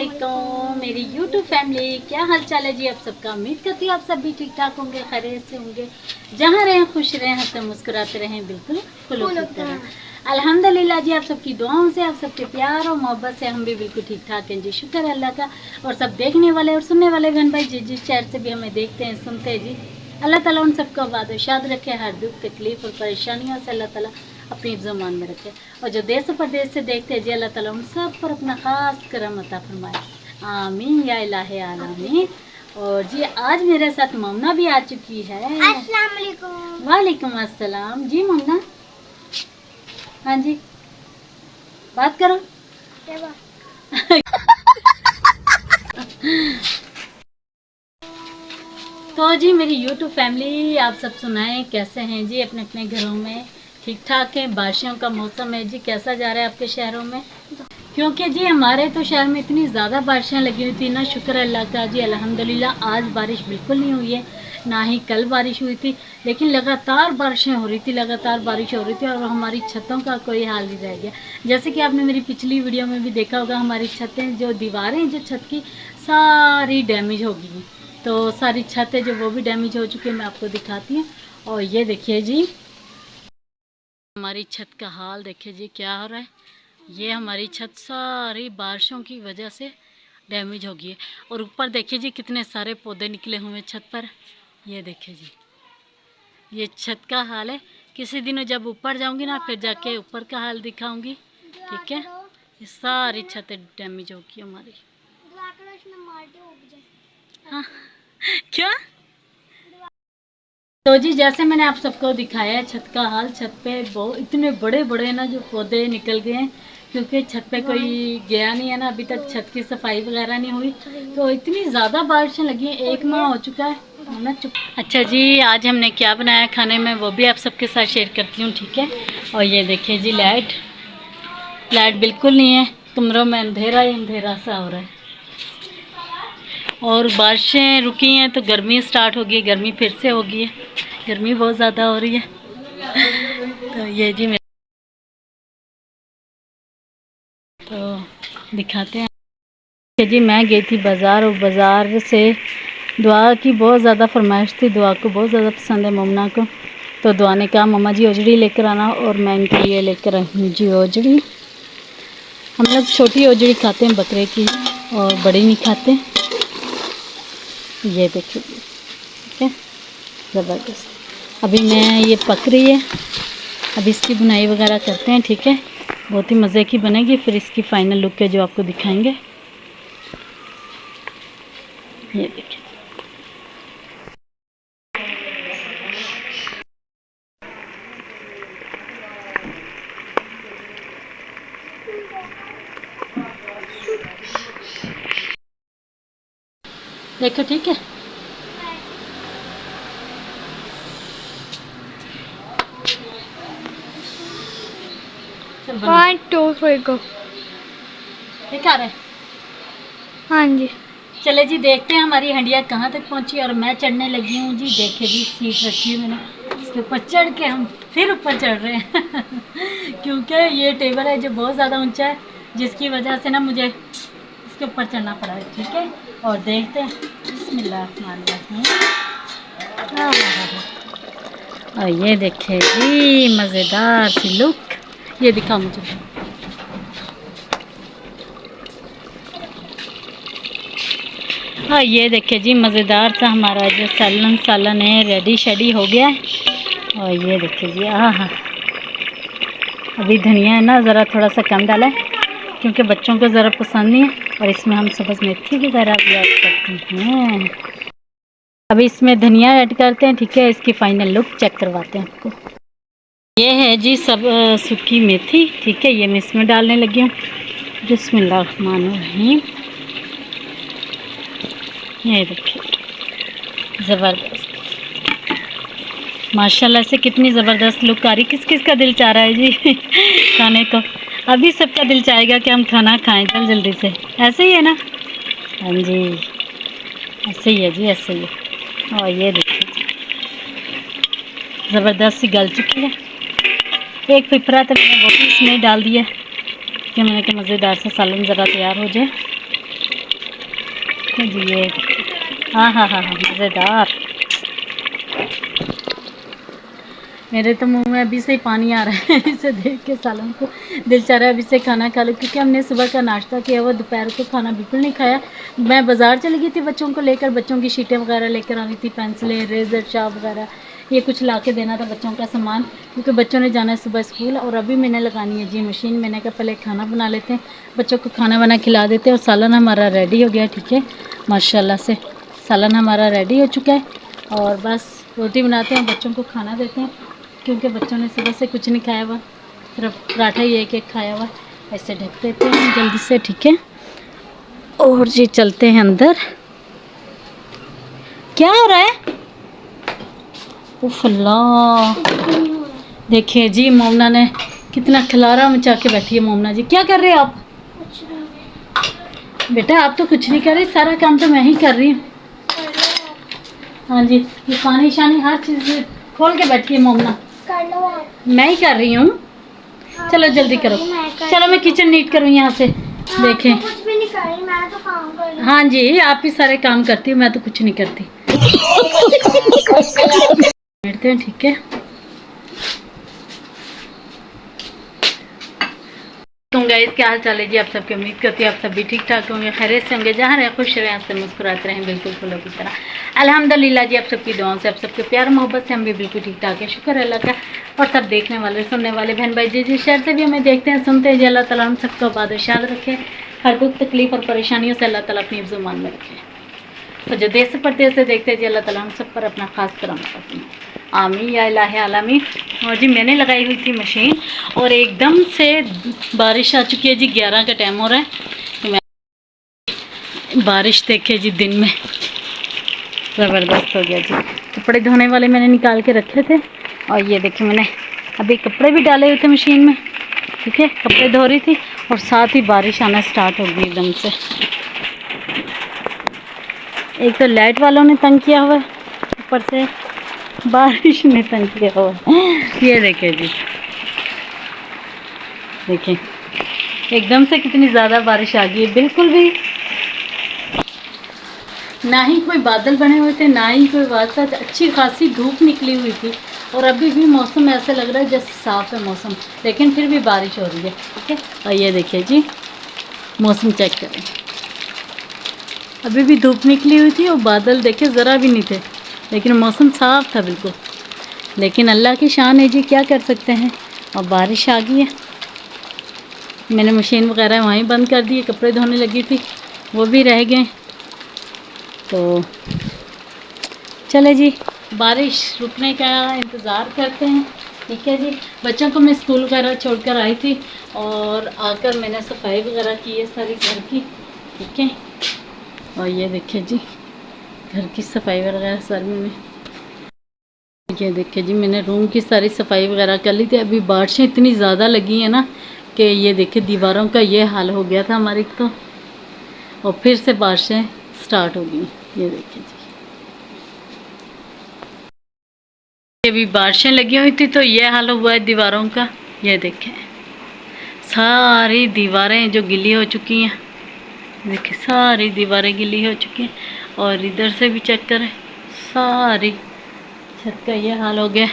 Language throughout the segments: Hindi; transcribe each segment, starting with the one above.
वालेकुम मेरी YouTube फैमिली, क्या हाल चाल है जी आप सबका। उम्मीद करती हूँ आप सब भी ठीक ठाक होंगे, खैरियत से होंगे। जहाँ रहें खुश रहें, हंसते मुस्कुराते रहें, बिल्कुल खुलूखुल रहें। अल्हम्दुलिल्लाह जी, आप सबकी दुआओं से, आप सबके प्यार और मोहब्बत से हम भी बिल्कुल ठीक ठाक हैं जी। शुक्र है अल्लाह का। और सब देखने वाले और सुनने वाले बहन भाई जिस शहर से भी हमें देखते हैं सुनते हैं जी, अल्लाह ताला उन सबको आबाद शाद रखे। हर दुख तकलीफ और परेशानियों से अल्लाह ताला अपनी ज़ुबान में रखे। और जो देश परदेश से देखते हैं जी, अल्लाह ताला उन सब पर अपना खास करम अता फरमाए। आमीन या इलाहे आमीन। और जी आज मेरे साथ मोमना भी आ चुकी है। अस्सलाम वालेकुम। वालेकुम अस्सलाम जी मोमना। हाँ जी, बात करो। तो जी मेरी YouTube फैमिली, आप सब सुनाएं कैसे हैं जी अपने अपने घरों में, ठीक ठाक हैं। बारिशों का मौसम है जी, कैसा जा रहा है आपके शहरों में? क्योंकि जी हमारे तो शहर में इतनी ज़्यादा बारिशें लगी हुई थी ना, शुक्र अल्लाह का जी अल्हम्दुलिल्लाह। आज बारिश बिल्कुल नहीं हुई है, ना ही कल बारिश हुई थी, लेकिन लगातार बारिशें हो रही थी, लगातार बारिश हो रही थी। और हमारी छतों का कोई हाल नहीं रह गया। जैसे कि आपने मेरी पिछली वीडियो में भी देखा होगा, हमारी छतें जो दीवारें जो छत की सारी डैमेज हो गई। तो सारी छतें जो वो भी डैमेज हो चुकी है, मैं आपको दिखाती हूँ। और ये देखिए जी हमारी छत का हाल, देखिए जी क्या हो रहा है। ये हमारी छत सारी बारिशों की वजह से डैमेज हो गई है। और ऊपर देखिए जी कितने सारे पौधे निकले हुए हैं छत पर। ये देखिए जी, ये छत का हाल है। किसी दिन जब ऊपर जाऊंगी ना, फिर जाके ऊपर का हाल दिखाऊंगी, ठीक है। ये सारी छतें डैमेज हो गई हमारी। हाँ क्या? तो जी जैसे मैंने आप सबको दिखाया है छत का हाल, छत पे बहुत इतने बड़े बड़े ना जो पौधे निकल गए हैं, क्योंकि छत पे कोई गया नहीं है ना, अभी तक छत की सफाई वगैरह नहीं हुई। तो इतनी ज़्यादा बारिशें लगी हैं, 1 माह हो चुका है ना। अच्छा जी, आज हमने क्या बनाया खाने में वो भी आप सबके साथ शेयर करती हूँ, ठीक है। और ये देखिए जी लाइट बिल्कुल नहीं है, कमरों में अंधेरा ही अंधेरा सा हो रहा है। और बारिशें रुकी हैं तो गर्मी स्टार्ट हो गई है, गर्मी फिर से हो गई है, गर्मी बहुत ज़्यादा हो रही है। तो ये जी तो दिखाते हैं कि जी मैं गई थी बाज़ार, और बाज़ार से दुआ की बहुत ज़्यादा फरमाइश थी, दुआ को बहुत ज़्यादा पसंद है मोमना को। तो दुआ ने कहा मम्मा जी ओजड़ी लेकर आना, और मैं इनके लिए लेकर आई हूँ जी ओजड़ी। हम लोग छोटी ओजड़ी खाते हैं बकरे की, और बड़ी नहीं खाते। ये देखिए ठीक है, ज़बरदस्त। अभी मैं ये पक रही है, अभी इसकी बुनाई वगैरह करते हैं, ठीक है। बहुत ही मज़े की बनेगी, फिर इसकी फाइनल लुक है जो आपको दिखाएंगे। ये देखिए देखो, ठीक है। चल बना। 1 2 3 गो। ठीक आ रहा है। हाँ जी। चले जी देखते हैं हमारी हंडिया कहाँ तक पहुँची। और मैं चढ़ने लगी हूँ जी, देखे जी सीट रखी है मैंने, इसके ऊपर चढ़ के हम फिर ऊपर चढ़ रहे हैं क्योंकि ये टेबल है जो बहुत ज़्यादा ऊंचा है, जिसकी वजह से ना मुझे इसके ऊपर चढ़ना पड़ा है, ठीक है। और देखते हैं, बिस्मिल्लाहिर्रहमानिर्रहीम। और ये देखिए जी मज़ेदार सी लुक, ये दिखा मुझे। हाँ ये देखिए जी मज़ेदार सा हमारा जो सालन है रेडी शेडी हो गया है। और ये देखिए जी, हाँ अभी धनिया है ना ज़रा थोड़ा सा कम डाला है, क्योंकि बच्चों को ज़रा पसंद नहीं है। और इसमें हम सब्ज़ मेथी वगैरह भी ऐड करते हैं। अभी इसमें धनिया ऐड करते हैं, ठीक है। इसकी फाइनल लुक चेक करवाते हैं आपको। ये है जी सब सूखी मेथी, ठीक है। ये मैं इसमें डालने लगी हूँ, बिस्मिल्लाहिर्रहमानिर्रहीम। ये देखिए ज़बरदस्त, माशाल्लाह से कितनी ज़बरदस्त लुक आ रही। किस किस का दिल चाह रहा है जी खाने को? अभी सबका दिल चाहेगा कि हम खाना खाएं जल्दी से, ऐसे ही है ना? हाँ जी ऐसे ही है जी, ऐसे ही है। और ये देखिए ज़बरदस्त सी गल चुकी है। एक पिपरा तो मैंने वो भी इसमें डाल दिया, कि मैंने कहा मज़ेदार सा सालन ज़रा तैयार हो जाए। जी ये हाँ हाँ हाँ हाँ मज़ेदार। मेरे तो मुंह में अभी से ही पानी आ रहा है इसे देख के। सालन को दिल चाह रहा है अभी से खाना खा लो, क्योंकि हमने सुबह का नाश्ता किया हुआ, दोपहर को खाना बिल्कुल नहीं खाया। मैं बाज़ार चली गई थी बच्चों को लेकर, बच्चों की शीटें वगैरह लेकर आनी थी, पेंसिलें, रेजर, चाप वगैरह ये कुछ ला के देना था बच्चों का सामान, क्योंकि बच्चों ने जाना है सुबह स्कूल। और अभी मैंने लगानी है जी मशीन। मैंने कहा पहले खाना बना लेते हैं, बच्चों को खाना बना खिला देते हैं। और सालन हमारा रेडी हो गया, ठीक है, माशाल्लाह से सालन हमारा रेडी हो चुका है। और बस रोटी बनाते हैं, बच्चों को खाना देते हैं, क्योंकि बच्चों ने सुबह से कुछ नहीं खाया हुआ, सिर्फ पराठा ही एक खाया हुआ। ऐसे ढक देते हैं जल्दी से, ठीक है। और जी चलते हैं अंदर। क्या हो रहा है? उफ अल्लाह, देखिए जी मोमना ने कितना खिलारा मचा के बैठी है। मोमना जी क्या कर रहे हैं आप? बेटा आप तो कुछ नहीं कर रही, सारा काम तो मैं ही कर रही हूँ। हाँ जी, ये पानी शानी हर चीज़ खोल के बैठी है मोमना। कर लो आप। मैं ही कर रही हूँ। चलो जल्दी करो। चलो मैं किचन नीट करूँ यहाँ से। देखें कुछ भी नहीं कर रही, मैं तो काम कर रही हूँ। हाँ जी आप ही सारे काम करती हो, मैं तो कुछ नहीं करती। बैठते हैं, ठीक है। तो गाइस क्या हाल चाल है जी आप सबकी, उम्मीद करती हूँ आप सब भी ठीक ठाक होंगे, खैरियत से होंगे, जहाँ रहे खुश रहे, हंसते मुस्कुराते रहें, बिल्कुल फूलों की तरह। अल्हम्दुलिल्लाह जी आप सबकी दुआओं से, आप सबके प्यार मोहब्बत से हम भी बिल्कुल ठीक ठाक है, शुक्र है अल्लाह का। और सब देखने वाले सुनने वाले बहन भाई जिस जिस शहर से भी हमें देखते हैं सुनते हैं जी, अल्लाह ताला हम सबको आबाद शाद रखे, हर दुख तकलीफ और परेशानियों से अल्लाह ताला अपनी हिफ्ज़-ओ-मान में रखे। और जो देश से परदेश से देखते हैं जी, अल्लाह ताला हम सब पर अपना खास करम रखे, आमीन या इलाही आलमीन। और जी मैंने लगाई हुई थी मशीन, और एकदम से बारिश आ चुकी है जी, 11 का टाइम हो रहा है। बारिश देखे जी दिन में ज़बरदस्त हो गया जी। कपड़े धोने वाले मैंने निकाल के रखे थे, और ये देखिए मैंने अभी कपड़े भी डाले हुए थे मशीन में, ठीक है, कपड़े धो रही थी, और साथ ही बारिश आना स्टार्ट हो गई एकदम से। एक तो लाइट वालों ने तंग किया हुआ है, ऊपर से बारिश ने तंग किया हुआ है। ये देखिए जी, देखिए एकदम से कितनी ज़्यादा बारिश आ गई है। बिल्कुल भी ना ही कोई बादल बने हुए थे, ना ही कोई वास्ता, अच्छी खासी धूप निकली हुई थी, और अभी भी मौसम ऐसा लग रहा है जैसे साफ़ है मौसम, लेकिन फिर भी बारिश हो रही है, ठीक है। और ये देखिए जी मौसम चेक करें, अभी भी धूप निकली हुई थी और बादल देखे ज़रा भी नहीं थे, लेकिन मौसम साफ़ था बिल्कुल। लेकिन अल्लाह की शान है जी, क्या कर सकते हैं। और बारिश आ गई है। मैंने मशीन वगैरह वहीं बंद कर दी, कपड़े धोने लगी थी वो भी रह गए। तो चले जी बारिश रुकने का इंतज़ार करते हैं, ठीक है जी। बच्चों को मैं स्कूल वगैरह छोड़कर आई थी, और आकर मैंने सफाई वगैरह की है सारी घर की, ठीक है। और ये देखिए जी घर की सफाई वगैरह सारी मैंने, ये देखिए जी मैंने रूम की सारी सफाई वगैरह कर ली थी। अभी बारिशें इतनी ज़्यादा लगी हैं ना कि ये देखिए दीवारों का ये हाल हो गया था हमारी तो, और फिर से बारिशें स्टार्ट हो गई। ये देखिए जी अभी बारिशें लगी हुई थी तो ये हाल हुआ है दीवारों का। ये देखें सारी दीवारें जो गिली हो चुकी हैं, देखिए सारी दीवारें गिली हो चुकी हैं। और इधर से भी चेक करें, सारी छत का ये हाल हो गया।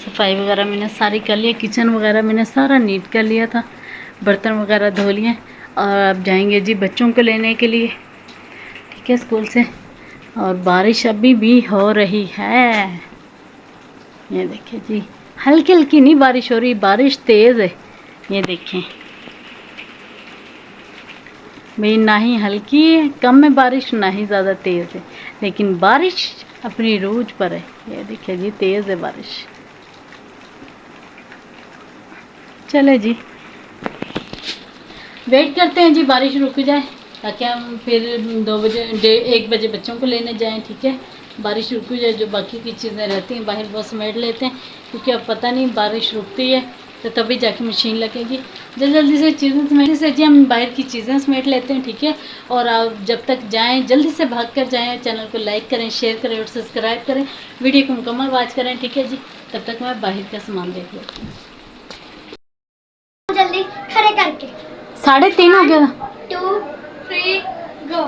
सफाई वगैरह मैंने सारी कर लिया, किचन वगैरह मैंने सारा नीट कर लिया था, बर्तन वगैरह धो लिए। और अब जाएंगे जी बच्चों को लेने के लिए, ठीक है, स्कूल से। और बारिश अभी भी हो रही है, ये देखिए जी हल्की हल्की नहीं बारिश हो रही, बारिश तेज़ है। ये देखें भाई, ना ही हल्की है कम में बारिश, ना ही ज़्यादा तेज़ है, लेकिन बारिश अपनी रूज पर है। ये देखिए जी तेज़ है बारिश। चले जी वेट करते हैं जी बारिश रुक जाए, ताकि हम फिर 2 बजे 1 बजे बच्चों को लेने जाएं, ठीक है। बारिश रुक जाए, जो बाकी की चीज़ें रहती हैं बाहर वो समेट लेते हैं, क्योंकि अब पता नहीं बारिश रुकती है तो तभी जाके मशीन लगेगी। जल्दी जल्दी से चीज़ें समेट से जी हम बाहर की चीज़ें समेट लेते हैं, ठीक है। और आप जब तक जाएं जल्दी से भाग कर जाएं, चैनल को लाइक करें, शेयर करें और सब्सक्राइब करें, वीडियो को मुकम्मल वॉच करें, ठीक है जी। तब तक मैं बाहर का सामान देख लेती हूँ। जल्दी खड़े करके 3:30 हो गया। 2 3 गो।